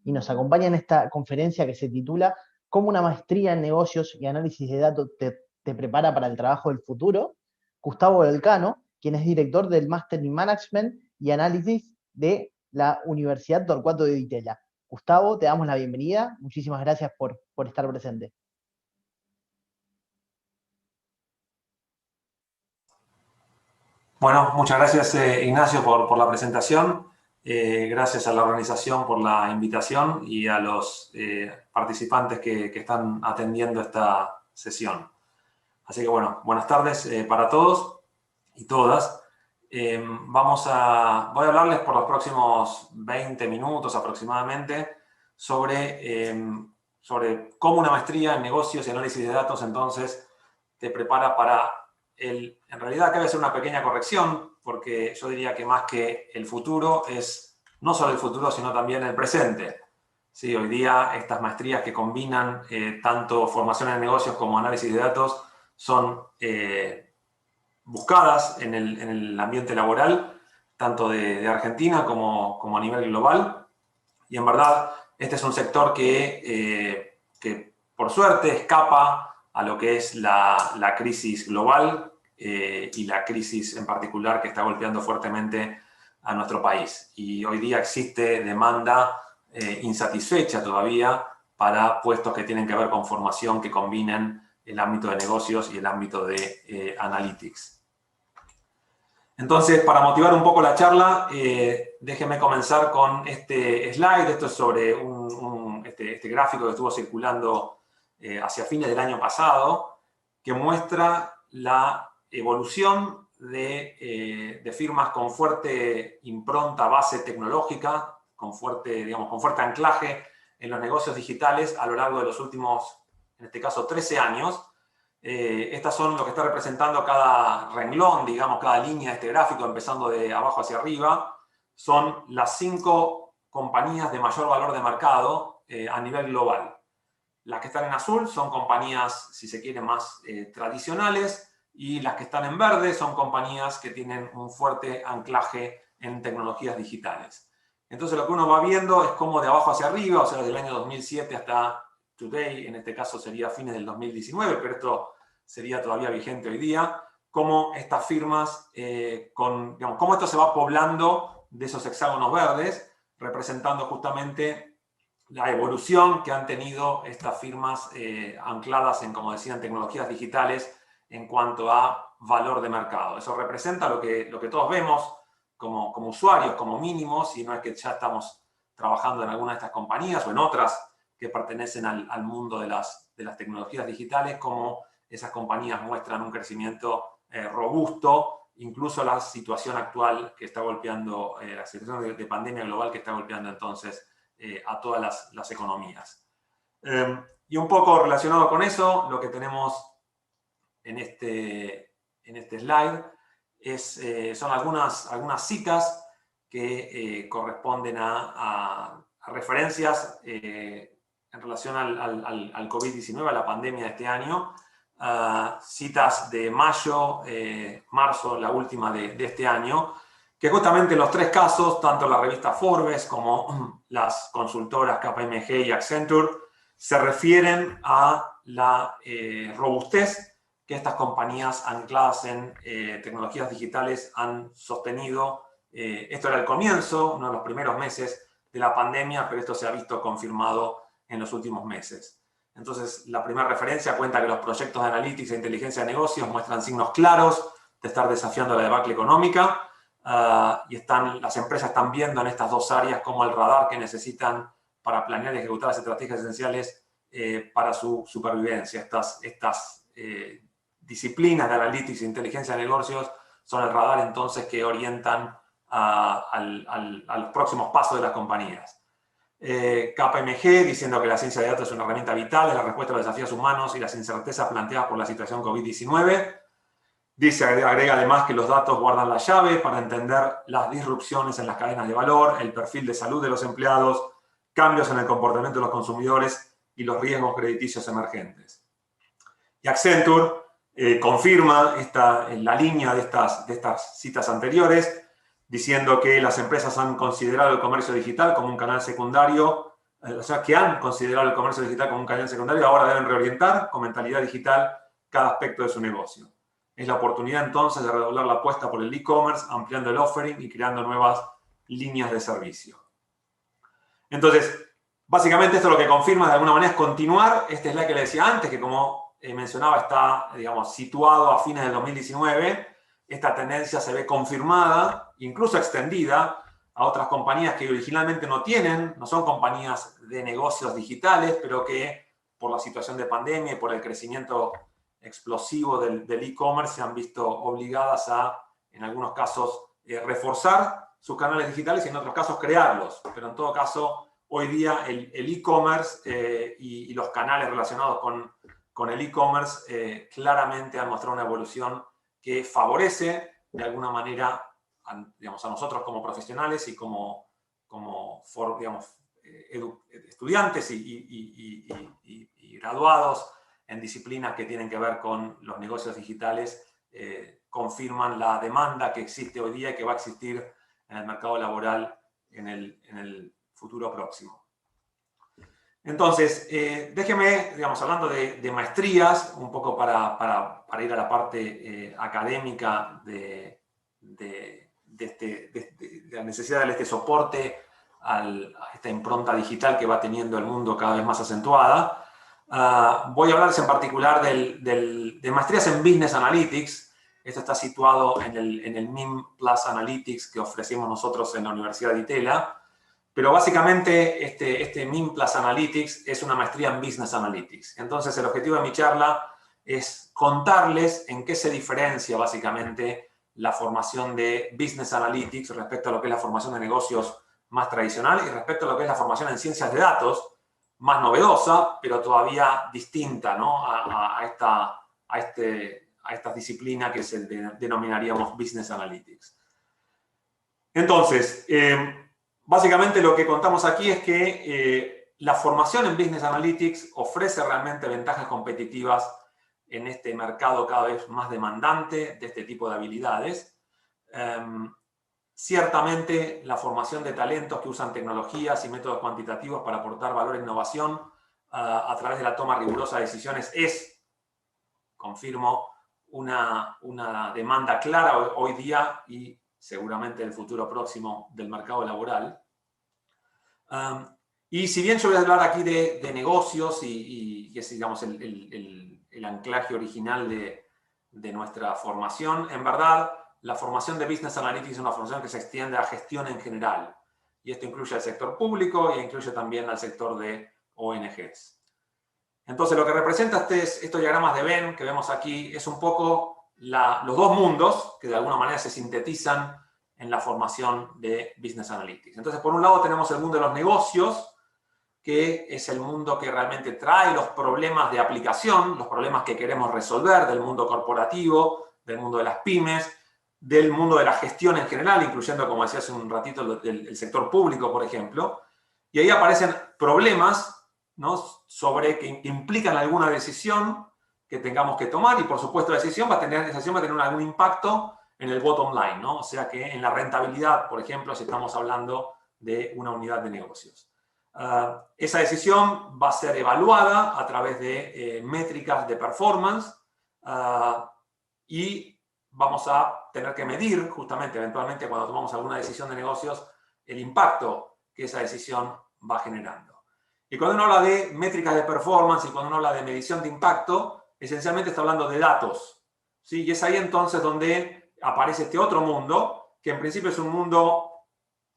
y nos acompaña en esta conferencia que se titula ¿Cómo una maestría en negocios y análisis de datos te prepara para el trabajo del futuro? Gustavo Belcano, quien es director del Máster in Management y Análisis de la Universidad Torcuato de Itela. Gustavo, te damos la bienvenida. Muchísimas gracias por estar presente. Bueno, muchas gracias Ignacio por la presentación. Gracias a la organización por la invitación y a los participantes que están atendiendo esta sesión. Así que bueno, buenas tardes para todos y todas. Voy a hablarles por los próximos 20 minutos aproximadamente sobre cómo una maestría en negocios y análisis de datos entonces te prepara para en realidad acá voy a hacer una pequeña corrección, porque yo diría que más que el futuro es no solo el futuro, sino también el presente. Sí, hoy día estas maestrías que combinan tanto formación en negocios como análisis de datos son buscadas en el ambiente laboral, tanto de Argentina como a nivel global. Y en verdad, este es un sector que por suerte escapa a lo que es la crisis global y la crisis en particular que está golpeando fuertemente a nuestro país. Y hoy día existe demanda insatisfecha todavía para puestos que tienen que ver con formación que combinen el ámbito de negocios y el ámbito de analytics. Entonces, para motivar un poco la charla, déjenme comenzar con este slide. Esto es sobre este gráfico que estuvo circulando hacia fines del año pasado, que muestra la evolución de firmas con fuerte impronta base tecnológica, con fuerte anclaje en los negocios digitales a lo largo de los últimos, en este caso, 13 años. Estas son lo que está representando cada renglón, digamos, cada línea de este gráfico, empezando de abajo hacia arriba. Son las 5 compañías de mayor valor de mercado a nivel global. Las que están en azul son compañías, si se quiere, más tradicionales, y las que están en verde son compañías que tienen un fuerte anclaje en tecnologías digitales. Entonces lo que uno va viendo es cómo de abajo hacia arriba, o sea, desde el año 2007 hasta today, en este caso sería fines del 2019, pero esto sería todavía vigente hoy día, cómo estas firmas, cómo esto se va poblando de esos hexágonos verdes, representando justamente la evolución que han tenido estas firmas ancladas en, como decían, tecnologías digitales en cuanto a valor de mercado. Eso representa lo que todos vemos como usuarios, como mínimos, y no es que ya estamos trabajando en alguna de estas compañías o en otras que pertenecen al mundo de las tecnologías digitales, como esas compañías muestran un crecimiento robusto, incluso la situación actual que está golpeando, la situación de pandemia global que está golpeando entonces a todas las economías. Y un poco relacionado con eso, lo que tenemos en este slide son algunas citas que corresponden a referencias en relación al COVID-19, a la pandemia de este año. Citas de mayo, marzo, la última de este año, que justamente en los 3 casos, tanto la revista Forbes como las consultoras KPMG y Accenture, se refieren a la robustez que estas compañías ancladas en tecnologías digitales han sostenido. Esto era el comienzo, uno de los primeros meses de la pandemia, pero esto se ha visto confirmado en los últimos meses. Entonces, la primera referencia cuenta que los proyectos de analytics e inteligencia de negocios muestran signos claros de estar desafiando la debacle económica. Y las empresas están viendo en estas 2 áreas como el radar que necesitan para planear y ejecutar las estrategias esenciales para su supervivencia. Estas disciplinas de analytics e inteligencia de negocios son el radar entonces que orientan a los próximos pasos de las compañías. KPMG diciendo que la ciencia de datos es una herramienta vital en la respuesta a los desafíos humanos y las incertezas planteadas por la situación COVID-19. Agrega además que los datos guardan la llave para entender las disrupciones en las cadenas de valor, el perfil de salud de los empleados, cambios en el comportamiento de los consumidores y los riesgos crediticios emergentes. Y Accenture confirma la línea de estas citas anteriores, diciendo que las empresas han considerado el comercio digital como un canal secundario o sea, que han considerado el comercio digital como un canal secundario, ahora deben reorientar con mentalidad digital cada aspecto de su negocio. Es la oportunidad entonces de redoblar la apuesta por el e-commerce, ampliando el offering y creando nuevas líneas de servicio. Entonces, básicamente esto lo que confirma de alguna manera es continuar este slide que le decía antes, que como mencionaba está, digamos, situado a fines del 2019. Esta tendencia se ve confirmada, incluso extendida, a otras compañías que originalmente no son compañías de negocios digitales, pero que por la situación de pandemia y por el crecimiento explosivo del e-commerce se han visto obligadas a, en algunos casos, reforzar sus canales digitales y en otros casos crearlos. Pero en todo caso, hoy día el e-commerce y los canales relacionados con el e-commerce claramente han mostrado una evolución que favorece de alguna manera digamos, a nosotros como profesionales y como digamos, estudiantes y graduados en disciplinas que tienen que ver con los negocios digitales, confirman la demanda que existe hoy día y que va a existir en el mercado laboral en el futuro próximo. Entonces, déjeme, digamos, hablando de maestrías, un poco para ir a la parte académica de la necesidad de darle este soporte a esta impronta digital que va teniendo el mundo cada vez más acentuada. Voy a hablarles en particular de maestrías en Business Analytics. Esto está situado en el MIM Plus Analytics que ofrecemos nosotros en la Universidad de Itela. Pero básicamente este MIM Plus Analytics es una maestría en Business Analytics. Entonces el objetivo de mi charla es contarles en qué se diferencia básicamente la formación de Business Analytics respecto a lo que es la formación de negocios más tradicional y respecto a lo que es la formación en ciencias de datos, más novedosa, pero todavía distinta, ¿no? a esta disciplina que denominaríamos Business Analytics. Entonces, básicamente lo que contamos aquí es que la formación en Business Analytics ofrece realmente ventajas competitivas en este mercado cada vez más demandante de este tipo de habilidades. Ciertamente, la formación de talentos que usan tecnologías y métodos cuantitativos para aportar valor e innovación a través de la toma rigurosa de decisiones es, confirmo, una demanda clara hoy día y seguramente en el futuro próximo del mercado laboral. Y si bien yo voy a hablar aquí de negocios y es, digamos, el anclaje original de nuestra formación, en verdad, la formación de Business Analytics es una formación que se extiende a gestión en general. Y esto incluye al sector público e incluye también al sector de ONGs. Entonces, lo que representa estos diagramas de Venn que vemos aquí es un poco los dos mundos que de alguna manera se sintetizan en la formación de Business Analytics. Entonces, por un lado tenemos el mundo de los negocios, que es el mundo que realmente trae los problemas de aplicación, los problemas que queremos resolver del mundo corporativo, del mundo de las pymes, del mundo de la gestión en general, incluyendo, como decía hace un ratito, el sector público, por ejemplo. Y ahí aparecen problemas, ¿no?, sobre que implican alguna decisión que tengamos que tomar y, por supuesto, la decisión va a tener algún impacto en el bottom line, ¿no? O sea que en la rentabilidad, por ejemplo, si estamos hablando de una unidad de negocios. Esa decisión va a ser evaluada a través de métricas de performance y vamos a tener que medir justamente, eventualmente, cuando tomamos alguna decisión de negocios, el impacto que esa decisión va generando. Y cuando uno habla de métricas de performance y cuando uno habla de medición de impacto, esencialmente está hablando de datos, ¿sí? Y es ahí entonces donde aparece este otro mundo, que en principio es un mundo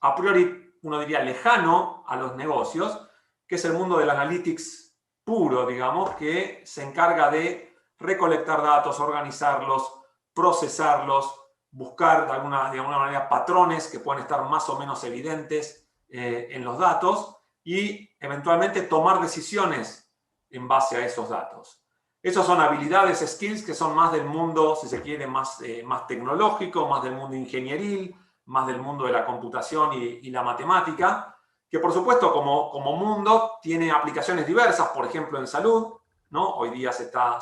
a priori, uno diría, lejano a los negocios, que es el mundo del analytics puro, digamos, que se encarga de recolectar datos, organizarlos, procesarlos, buscar de alguna manera patrones que pueden estar más o menos evidentes en los datos y eventualmente tomar decisiones en base a esos datos. Esas son habilidades, skills, que son más del mundo, si se quiere, más tecnológico, más del mundo ingenieril, más del mundo de la computación y la matemática, que por supuesto como mundo tiene aplicaciones diversas, por ejemplo en salud, ¿no? Hoy día se está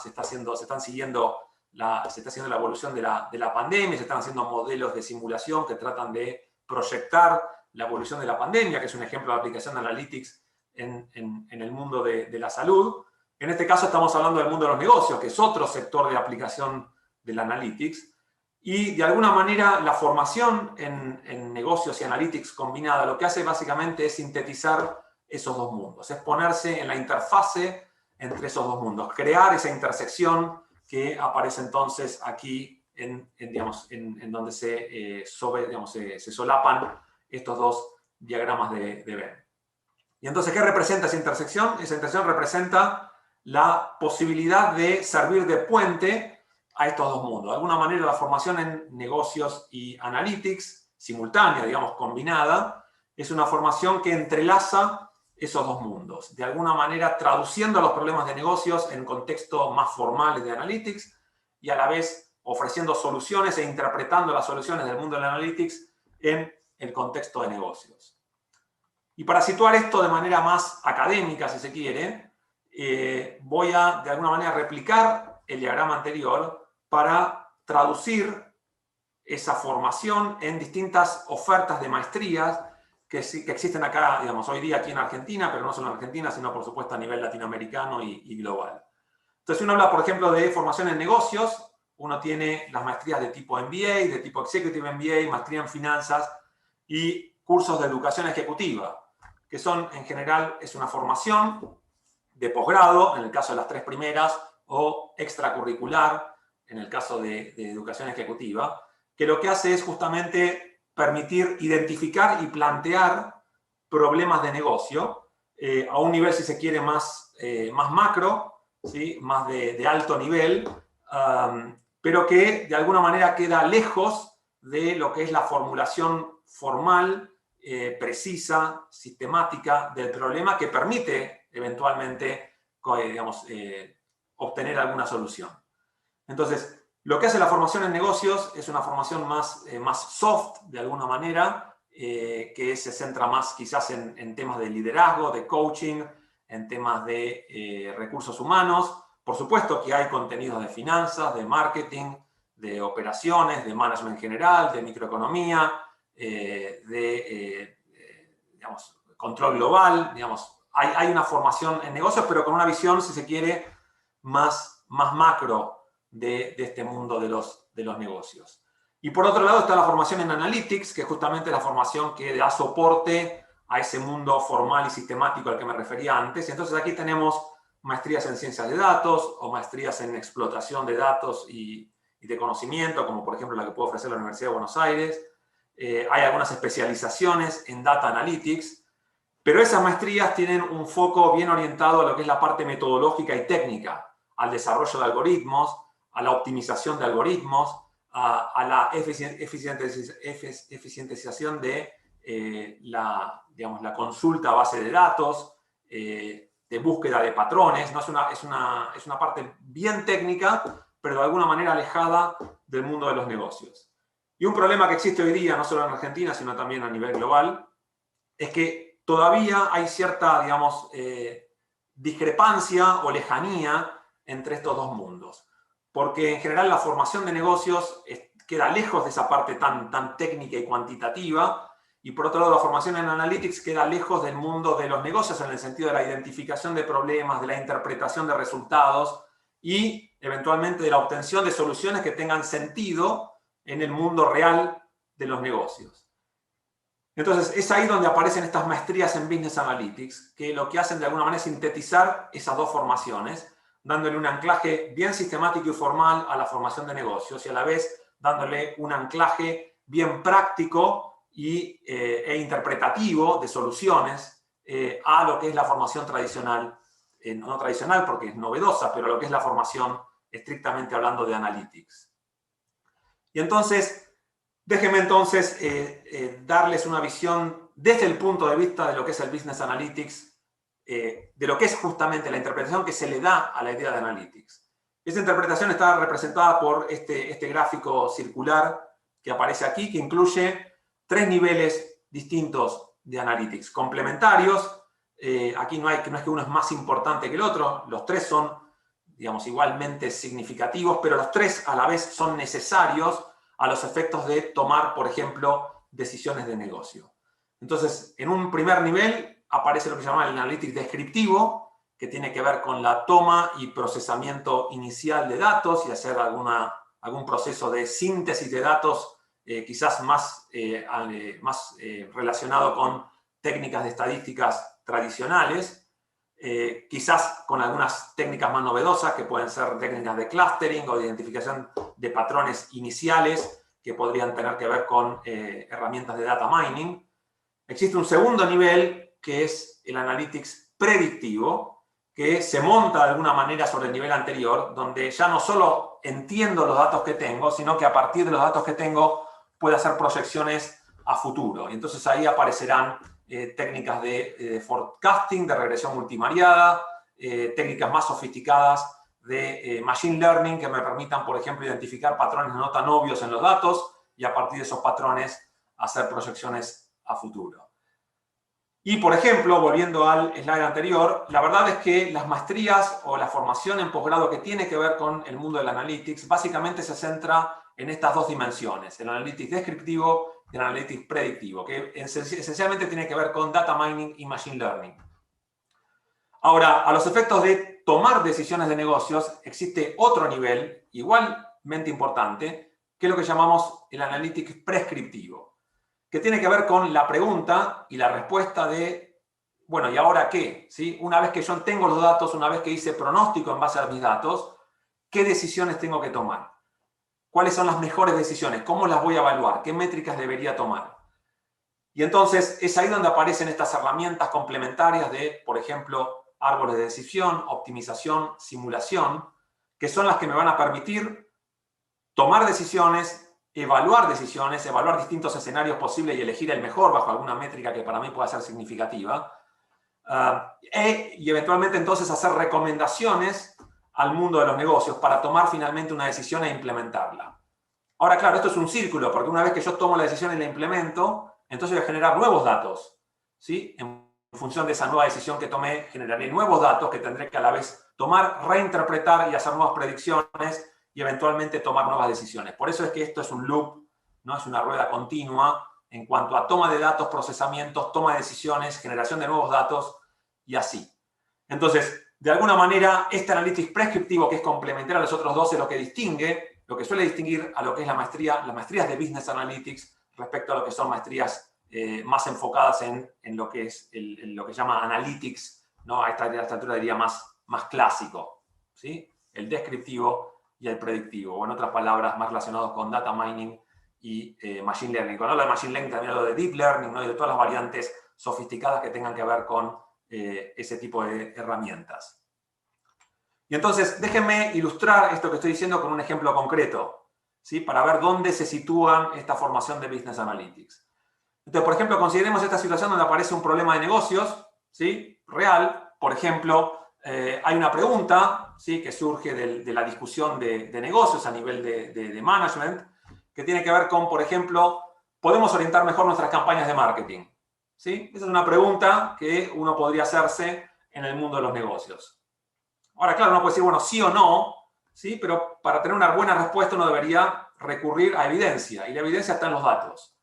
siguiendo la evolución de la pandemia, se están haciendo modelos de simulación que tratan de proyectar la evolución de la pandemia, que es un ejemplo de aplicación de Analytics en el mundo de la salud. En este caso estamos hablando del mundo de los negocios, que es otro sector de aplicación del Analytics. Y de alguna manera la formación en negocios y Analytics combinada lo que hace básicamente es sintetizar esos dos mundos, es ponerse en la interfase entre esos dos mundos, crear esa intersección que aparece entonces aquí en donde se solapan estos dos diagramas de Venn. Y entonces, ¿qué representa esa intersección? Esa intersección representa la posibilidad de servir de puente a estos dos mundos. De alguna manera, la formación en negocios y Analytics, simultánea, digamos, combinada, es una formación que entrelaza esos dos mundos. De alguna manera, traduciendo los problemas de negocios en contextos más formales de Analytics y a la vez ofreciendo soluciones e interpretando las soluciones del mundo del Analytics en el contexto de negocios. Y para situar esto de manera más académica, si se quiere, voy a, de alguna manera, replicar el diagrama anterior para traducir esa formación en distintas ofertas de maestrías que existen acá, digamos, hoy día aquí en Argentina, pero no solo en Argentina, sino, por supuesto, a nivel latinoamericano y global. Entonces, uno habla, por ejemplo, de formación en negocios, uno tiene las maestrías de tipo MBA, de tipo Executive MBA, maestría en finanzas y cursos de educación ejecutiva, que son, en general, es una formación de posgrado, en el caso de las tres primeras, o extracurricular, en el caso de educación ejecutiva, que lo que hace es justamente permitir identificar y plantear problemas de negocio a un nivel, si se quiere, más macro, ¿sí? Más de alto nivel, pero que de alguna manera queda lejos de lo que es la formulación formal, precisa, sistemática del problema que permite eventualmente, digamos, obtener alguna solución. Entonces, lo que hace la formación en negocios es una formación más soft, de alguna manera, que se centra más quizás en temas de liderazgo, de coaching, en temas de recursos humanos. Por supuesto que hay contenidos de finanzas, de marketing, de operaciones, de management general, de microeconomía, digamos, control global. Digamos, hay una formación en negocios, pero con una visión, si se quiere, más macro de este mundo de los negocios. Y por otro lado está la formación en Analytics, que es justamente la formación que da soporte a ese mundo formal y sistemático al que me refería antes. Y entonces aquí tenemos maestrías en ciencias de datos o maestrías en explotación de datos y de conocimiento, como por ejemplo la que puede ofrecer la Universidad de Buenos Aires. Hay algunas especializaciones en Data Analytics, pero esas maestrías tienen un foco bien orientado a lo que es la parte metodológica y técnica, al desarrollo de algoritmos, a la optimización de algoritmos, a la eficientización de la consulta a base de datos, de búsqueda de patrones. ¿No? Es una parte bien técnica, pero de alguna manera alejada del mundo de los negocios. Y un problema que existe hoy día, no solo en Argentina, sino también a nivel global, es que todavía hay cierta, digamos, discrepancia o lejanía entre estos dos mundos. Porque en general la formación de negocios queda lejos de esa parte tan técnica y cuantitativa, y por otro lado la formación en Analytics queda lejos del mundo de los negocios en el sentido de la identificación de problemas, de la interpretación de resultados y eventualmente de la obtención de soluciones que tengan sentido en el mundo real de los negocios. Entonces, es ahí donde aparecen estas maestrías en Business Analytics, que lo que hacen de alguna manera es sintetizar esas dos formaciones, dándole un anclaje bien sistemático y formal a la formación de negocios y a la vez dándole un anclaje bien práctico e interpretativo de soluciones a lo que es la formación tradicional, no tradicional porque es novedosa, pero lo que es la formación estrictamente hablando de Analytics. Y entonces, déjenme entonces darles una visión desde el punto de vista de lo que es el Business Analytics, de lo que es justamente la interpretación que se le da a la idea de Analytics. Esta interpretación está representada por este gráfico circular que aparece aquí, que incluye tres niveles distintos de Analytics, complementarios. Aquí no es que uno es más importante que el otro, los tres son, digamos, igualmente significativos, pero los tres a la vez son necesarios a los efectos de tomar, por ejemplo, decisiones de negocio. Entonces, en un primer nivel, aparece lo que se llama el Analytics descriptivo, que tiene que ver con la toma y procesamiento inicial de datos y hacer algún proceso de síntesis de datos, quizás más relacionado con técnicas de estadísticas tradicionales, quizás con algunas técnicas más novedosas, que pueden ser técnicas de clustering o de identificación de patrones iniciales, que podrían tener que ver con herramientas de data mining. Existe un segundo nivel, que es el Analytics predictivo, que se monta de alguna manera sobre el nivel anterior, donde ya no solo entiendo los datos que tengo, sino que a partir de los datos que tengo puedo hacer proyecciones a futuro. Y entonces ahí aparecerán técnicas de forecasting, de regresión multivariada, técnicas más sofisticadas de machine learning que me permitan, por ejemplo, identificar patrones no tan obvios en los datos y a partir de esos patrones hacer proyecciones a futuro. Y, por ejemplo, volviendo al slide anterior, la verdad es que las maestrías o la formación en posgrado que tiene que ver con el mundo del analytics básicamente se centra en estas dos dimensiones, el analytics descriptivo y el analytics predictivo, que esencialmente tiene que ver con data mining y machine learning. Ahora, a los efectos de tomar decisiones de negocios, existe otro nivel igualmente importante, que es lo que llamamos el analytics prescriptivo, que tiene que ver con la pregunta y la respuesta de, bueno, ¿y ahora qué? ¿Sí? Una vez que yo tengo los datos, una vez que hice pronóstico en base a mis datos, ¿qué decisiones tengo que tomar? ¿Cuáles son las mejores decisiones? ¿Cómo las voy a evaluar? ¿Qué métricas debería tomar? Y entonces es ahí donde aparecen estas herramientas complementarias de, por ejemplo, árboles de decisión, optimización, simulación, que son las que me van a permitir tomar decisiones, evaluar distintos escenarios posibles y elegir el mejor bajo alguna métrica que para mí pueda ser significativa, y eventualmente entonces hacer recomendaciones al mundo de los negocios para tomar finalmente una decisión e implementarla. Ahora, claro, esto es un círculo, porque una vez que yo tomo la decisión y la implemento, entonces voy a generar nuevos datos, ¿sí? En función de esa nueva decisión que tomé, generaré nuevos datos que tendré que a la vez tomar, reinterpretar y hacer nuevas predicciones y eventualmente tomar nuevas decisiones. Por eso es que esto es un loop, ¿no? Es una rueda continua en cuanto a toma de datos, procesamientos, toma de decisiones, generación de nuevos datos y así. Entonces, de alguna manera, este analytics prescriptivo, que es complementario a los otros dos, es lo que distingue, lo que suele distinguir a lo que es la maestría, las maestrías de Business Analytics respecto a lo que son maestrías más enfocadas en lo que es lo que se llama Analytics, ¿no? A esta altura diría más clásico, ¿sí? El descriptivo y el predictivo, o en otras palabras, más relacionados con data mining y machine learning. Cuando hablo de machine learning también hablo de deep learning, ¿no? Y de todas las variantes sofisticadas que tengan que ver con ese tipo de herramientas. Y entonces, déjenme ilustrar esto que estoy diciendo con un ejemplo concreto, ¿sí? Para ver dónde se sitúa esta formación de Business Analytics. Entonces, por ejemplo, consideremos esta situación donde aparece un problema de negocios, ¿sí? Real. Por ejemplo, hay una pregunta, ¿sí? Que surge de la discusión de negocios a nivel de management, que tiene que ver con, por ejemplo, ¿podemos orientar mejor nuestras campañas de marketing? ¿Sí? Esa es una pregunta que uno podría hacerse en el mundo de los negocios. Ahora, claro, uno puede decir, bueno, sí o no, ¿sí? Pero para tener una buena respuesta uno debería recurrir a evidencia, y la evidencia está en los datos.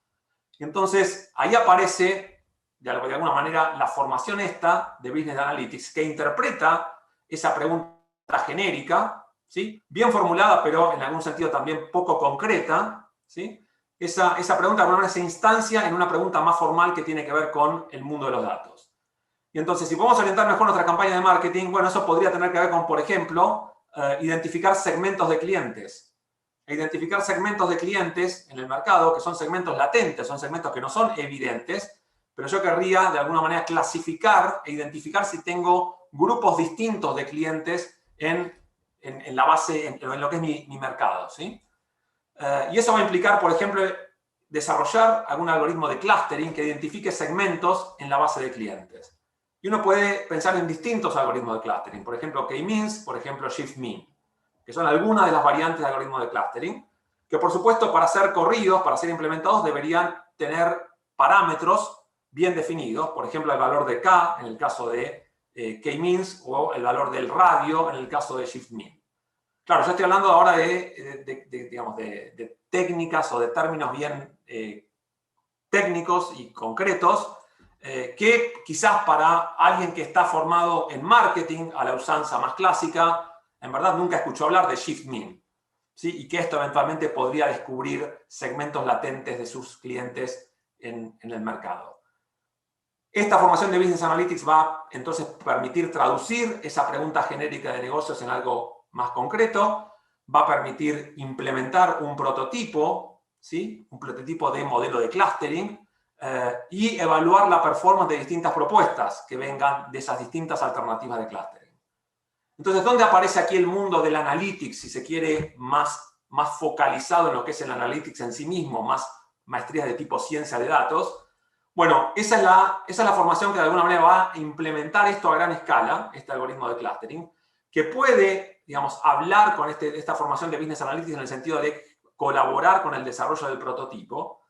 Y entonces, ahí aparece, de alguna manera, la formación esta de Business Analytics, que interpreta esa pregunta genérica, ¿sí? Bien formulada, pero en algún sentido también poco concreta, ¿sí? Esa pregunta de alguna manera se instancia en una pregunta más formal que tiene que ver con el mundo de los datos. Y entonces, si podemos orientar mejor nuestra campaña de marketing, bueno, eso podría tener que ver con, por ejemplo, identificar segmentos de clientes. Identificar segmentos de clientes en el mercado, que son segmentos latentes, son segmentos que no son evidentes, pero yo querría de alguna manera clasificar e identificar si tengo grupos distintos de clientes en la base, en lo que es mi mercado, ¿sí? Y eso va a implicar, por ejemplo, desarrollar algún algoritmo de clustering que identifique segmentos en la base de clientes. Y uno puede pensar en distintos algoritmos de clustering, por ejemplo, K-means, por ejemplo, Shift-mean, que son algunas de las variantes de algoritmo de clustering, que por supuesto para ser corridos, para ser implementados, deberían tener parámetros bien definidos, por ejemplo, el valor de K en el caso de K-means o el valor del radio en el caso de Shift-mean. Claro, yo estoy hablando ahora de técnicas o de términos bien técnicos y concretos, que quizás para alguien que está formado en marketing, a la usanza más clásica, en verdad nunca escuchó hablar de Shift Mean, ¿sí? Y que esto eventualmente podría descubrir segmentos latentes de sus clientes en el mercado. Esta formación de Business Analytics va entonces a permitir traducir esa pregunta genérica de negocios en algo más concreto, va a permitir implementar un prototipo, ¿sí? Un prototipo de modelo de clustering, y evaluar la performance de distintas propuestas que vengan de esas distintas alternativas de clustering. Entonces, ¿dónde aparece aquí el mundo del analytics, si se quiere, más focalizado en lo que es el analytics en sí mismo, más maestría de tipo ciencia de datos? Bueno, esa es la formación que de alguna manera va a implementar esto a gran escala, este algoritmo de clustering, que puede, digamos, hablar con esta formación de Business Analytics en el sentido de colaborar con el desarrollo del prototipo.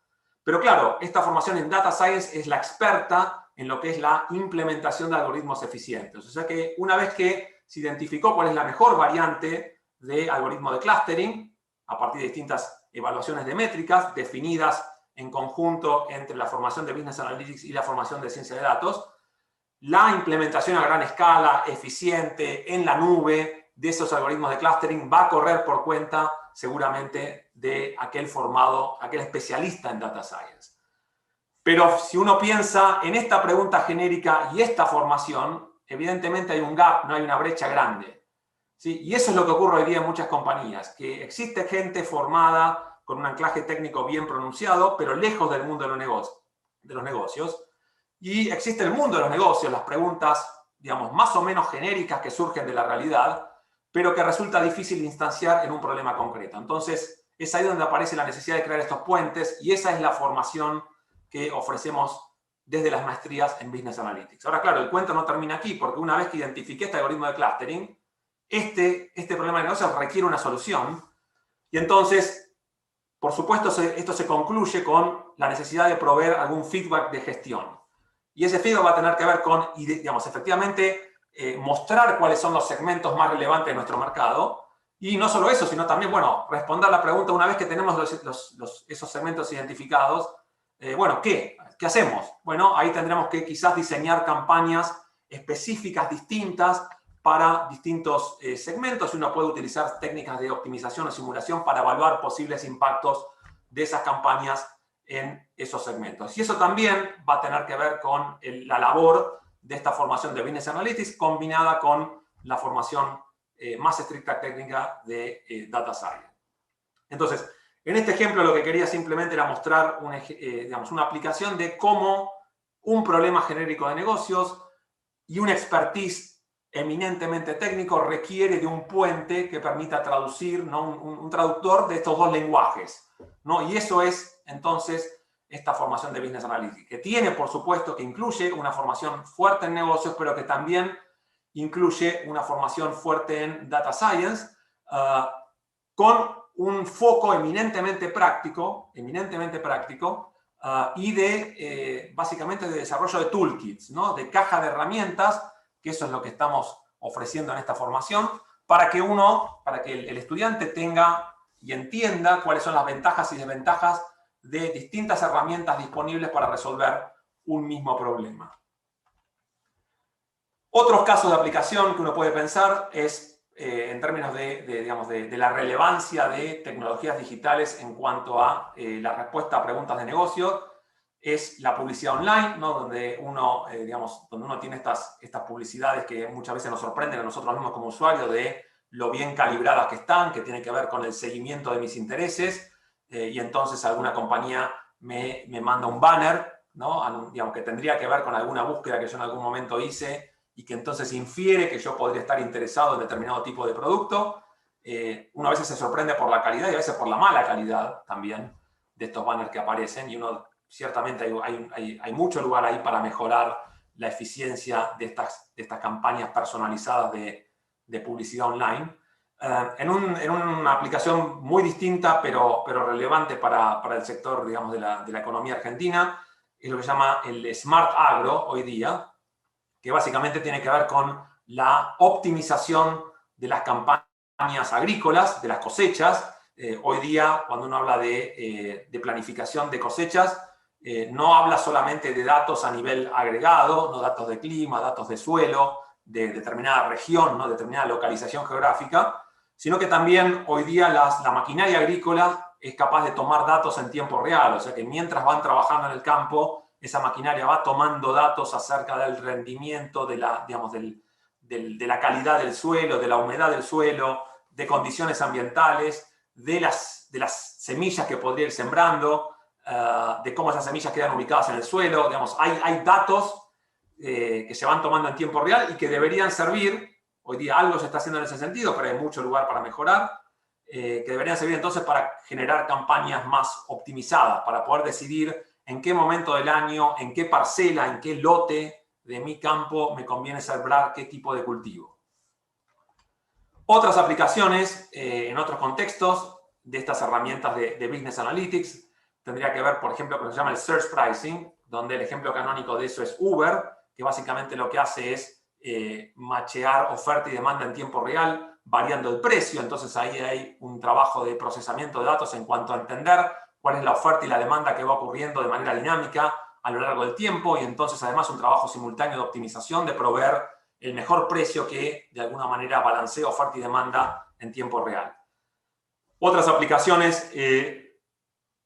Pero claro, esta formación en Data Science es la experta en lo que es la implementación de algoritmos eficientes. O sea que una vez que se identificó cuál es la mejor variante de algoritmo de clustering, a partir de distintas evaluaciones de métricas definidas en conjunto entre la formación de Business Analytics y la formación de ciencia de datos, la implementación a gran escala, eficiente, en la nube, de esos algoritmos de clustering va a correr por cuenta seguramente de aquel formado, aquel especialista en Data Science. Pero si uno piensa en esta pregunta genérica y esta formación, evidentemente hay un gap, no hay una brecha grande, ¿sí? Y eso es lo que ocurre hoy día en muchas compañías, que existe gente formada con un anclaje técnico bien pronunciado, pero lejos del mundo de los negocios. Y existe el mundo de los negocios, las preguntas, digamos, más o menos genéricas que surgen de la realidad, pero que resulta difícil instanciar en un problema concreto. Entonces, es ahí donde aparece la necesidad de crear estos puentes y esa es la formación que ofrecemos desde las maestrías en Business Analytics. Ahora, claro, el cuento no termina aquí, porque una vez que identifiqué este algoritmo de clustering, este problema de negocios requiere una solución y entonces, por supuesto, esto se concluye con la necesidad de proveer algún feedback de gestión. Y ese feedback va a tener que ver con, digamos, efectivamente, mostrar cuáles son los segmentos más relevantes de nuestro mercado. Y no solo eso, sino también, bueno, responder la pregunta una vez que tenemos esos segmentos identificados. Bueno, ¿qué hacemos? Bueno, ahí tendremos que quizás diseñar campañas específicas distintas para distintos segmentos. Uno puede utilizar técnicas de optimización o simulación para evaluar posibles impactos de esas campañas en esos segmentos. Y eso también va a tener que ver con la labor de esta formación de Business Analytics combinada con la formación más estricta técnica de Data Science. Entonces, en este ejemplo lo que quería simplemente era mostrar digamos, una aplicación de cómo un problema genérico de negocios y un expertise eminentemente técnico requiere de un puente que permita traducir, ¿no? un traductor de estos dos lenguajes, ¿no? Y eso es entonces esta formación de Business Analytics, que tiene, por supuesto, que incluye una formación fuerte en negocios, pero que también incluye una formación fuerte en Data Science, con un foco eminentemente práctico y básicamente de desarrollo de toolkits, ¿no? De caja de herramientas, que eso es lo que estamos ofreciendo en esta formación, para que el estudiante tenga y entienda cuáles son las ventajas y desventajas de distintas herramientas disponibles para resolver un mismo problema. Otros casos de aplicación que uno puede pensar es en términos de la relevancia de tecnologías digitales en cuanto a la respuesta a preguntas de negocio, es la publicidad online, ¿no? Donde uno tiene estas publicidades que muchas veces nos sorprenden a nosotros mismos como usuarios de lo bien calibradas que están, que tienen que ver con el seguimiento de mis intereses, y entonces alguna compañía me manda un banner, ¿no? Digamos, que tendría que ver con alguna búsqueda que yo en algún momento hice y que entonces infiere que yo podría estar interesado en determinado tipo de producto. Uno a veces se sorprende por la calidad y a veces por la mala calidad también de estos banners que aparecen, y uno ciertamente hay mucho lugar ahí para mejorar la eficiencia de estas campañas personalizadas de publicidad online. En una aplicación muy distinta, pero relevante para el sector, digamos, de la economía argentina, es lo que se llama el Smart Agro hoy día, que básicamente tiene que ver con la optimización de las campañas agrícolas, de las cosechas. Hoy día, cuando uno habla de planificación de cosechas, no habla solamente de datos a nivel agregado, no datos de clima, datos de suelo, de determinada región, ¿no? Determinada localización geográfica, sino que también hoy día la maquinaria agrícola es capaz de tomar datos en tiempo real, o sea que mientras van trabajando en el campo, esa maquinaria va tomando datos acerca del rendimiento, de la calidad del suelo, de la humedad del suelo, de condiciones ambientales, de las semillas que podría ir sembrando, de cómo esas semillas quedan ubicadas en el suelo. Digamos, hay datos que se van tomando en tiempo real y que deberían servir. Hoy día algo se está haciendo en ese sentido, pero hay mucho lugar para mejorar, que deberían servir entonces para generar campañas más optimizadas, para poder decidir en qué momento del año, en qué parcela, en qué lote de mi campo me conviene sembrar qué tipo de cultivo. Otras aplicaciones en otros contextos de estas herramientas de Business Analytics tendría que ver, por ejemplo, con lo que se llama el Search Pricing, donde el ejemplo canónico de eso es Uber, que básicamente lo que hace es machear oferta y demanda en tiempo real, variando el precio. Entonces ahí hay un trabajo de procesamiento de datos en cuanto a entender cuál es la oferta y la demanda que va ocurriendo de manera dinámica a lo largo del tiempo, y entonces además un trabajo simultáneo de optimización, de proveer el mejor precio que de alguna manera balancea oferta y demanda en tiempo real. Otras aplicaciones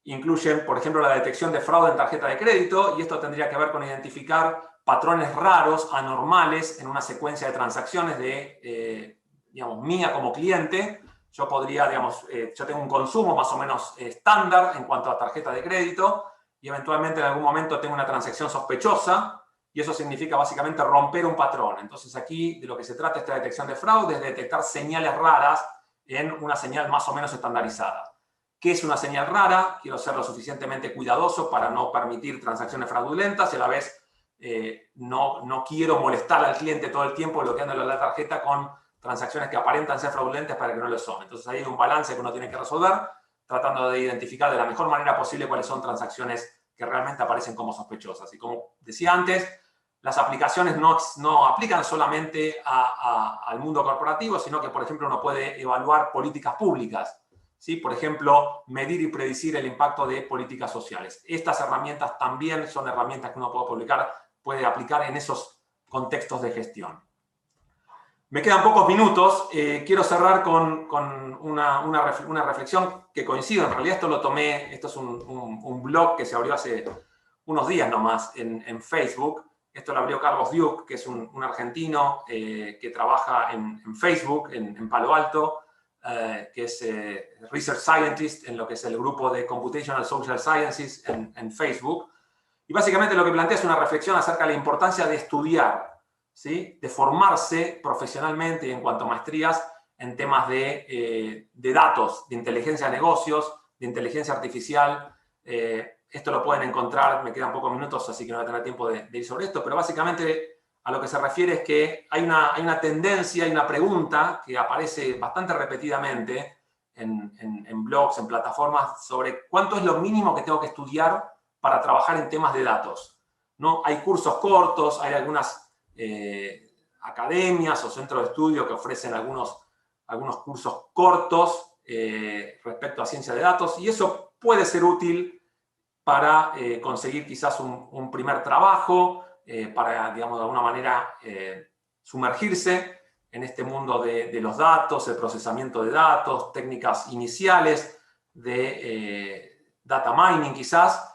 incluyen, por ejemplo, la detección de fraude en tarjeta de crédito, y esto tendría que ver con identificar patrones raros, anormales, en una secuencia de transacciones de, mía como cliente. Yo podría, yo tengo un consumo más o menos estándar en cuanto a tarjeta de crédito, y eventualmente en algún momento tengo una transacción sospechosa, y eso significa básicamente romper un patrón. Entonces aquí de lo que se trata esta detección de fraude es de detectar señales raras en una señal más o menos estandarizada. ¿Qué es una señal rara? Quiero ser lo suficientemente cuidadoso para no permitir transacciones fraudulentas y a la vez no quiero molestar al cliente todo el tiempo bloqueándole la tarjeta con transacciones que aparentan ser fraudulentas para que no lo son. Entonces ahí hay un balance que uno tiene que resolver, tratando de identificar de la mejor manera posible cuáles son transacciones que realmente aparecen como sospechosas. Y como decía antes, las aplicaciones no aplican solamente al mundo corporativo, sino que, por ejemplo, uno puede evaluar políticas públicas, ¿sí? Por ejemplo, medir y predecir el impacto de políticas sociales. Estas herramientas también son herramientas que uno puede aplicar en esos contextos de gestión. Me quedan pocos minutos. Quiero cerrar con una reflexión que coincido. En realidad esto es un blog que se abrió hace unos días nomás en Facebook. Esto lo abrió Carlos Duke, que es un argentino que trabaja en Facebook, en Palo Alto, que es Research Scientist en lo que es el grupo de Computational Social Sciences en Facebook. Y básicamente lo que plantea es una reflexión acerca de la importancia de estudiar, ¿sí? De formarse profesionalmente y en cuanto a maestrías en temas de datos, de inteligencia de negocios, de inteligencia artificial. Esto lo pueden encontrar, me quedan pocos minutos, así que no voy a tener tiempo de ir sobre esto, pero básicamente a lo que se refiere es que hay una tendencia, hay una pregunta que aparece bastante repetidamente en blogs, en plataformas, sobre cuánto es lo mínimo que tengo que estudiar para trabajar en temas de datos, ¿no? Hay cursos cortos, hay algunas academias o centros de estudio que ofrecen algunos cursos cortos respecto a ciencia de datos, y eso puede ser útil para conseguir quizás un primer trabajo, para, digamos, de alguna manera sumergirse en este mundo de los datos, el procesamiento de datos, técnicas iniciales de data mining quizás,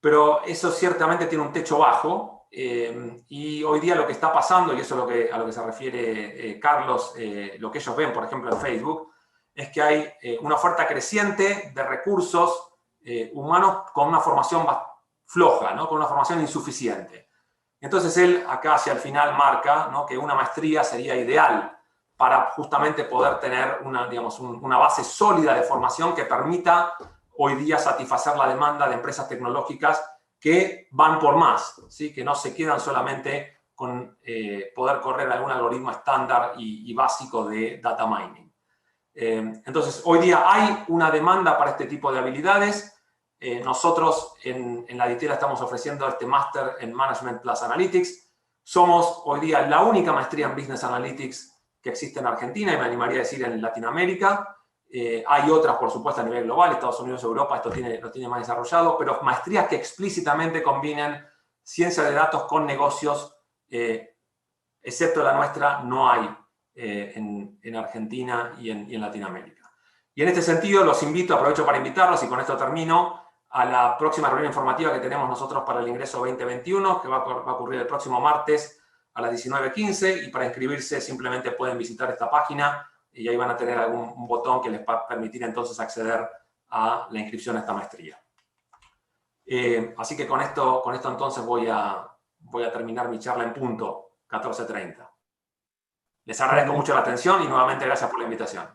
pero eso ciertamente tiene un techo bajo, y hoy día lo que está pasando, y eso es a lo que se refiere Carlos, lo que ellos ven, por ejemplo, en Facebook, es que hay una oferta creciente de recursos humanos con una formación floja, ¿no? Con una formación insuficiente. Entonces él acá hacia el final marca, ¿no?, que una maestría sería ideal para justamente poder tener una base sólida de formación que permita hoy día satisfacer la demanda de empresas tecnológicas que van por más, ¿sí? Que no se quedan solamente con poder correr algún algoritmo estándar y básico de data mining. Entonces, hoy día hay una demanda para este tipo de habilidades. Nosotros en la Ditela estamos ofreciendo este máster en Management Plus Analytics. Somos hoy día la única maestría en Business Analytics que existe en Argentina y me animaría a decir en Latinoamérica. Hay otras, por supuesto, a nivel global, Estados Unidos, Europa, esto lo tiene más desarrollado, pero maestrías que explícitamente combinen ciencia de datos con negocios, excepto la nuestra, no hay en Argentina y en Latinoamérica. Y en este sentido, los invito, aprovecho para invitarlos, y con esto termino, a la próxima reunión informativa que tenemos nosotros para el ingreso 2021, que va a ocurrir el próximo martes a las 19:15, y para inscribirse simplemente pueden visitar esta página y ahí van a tener un botón que les va a permitir entonces acceder a la inscripción a esta maestría. Así que con esto entonces voy a terminar mi charla en punto, 14:30. Les agradezco mucho la atención y nuevamente gracias por la invitación.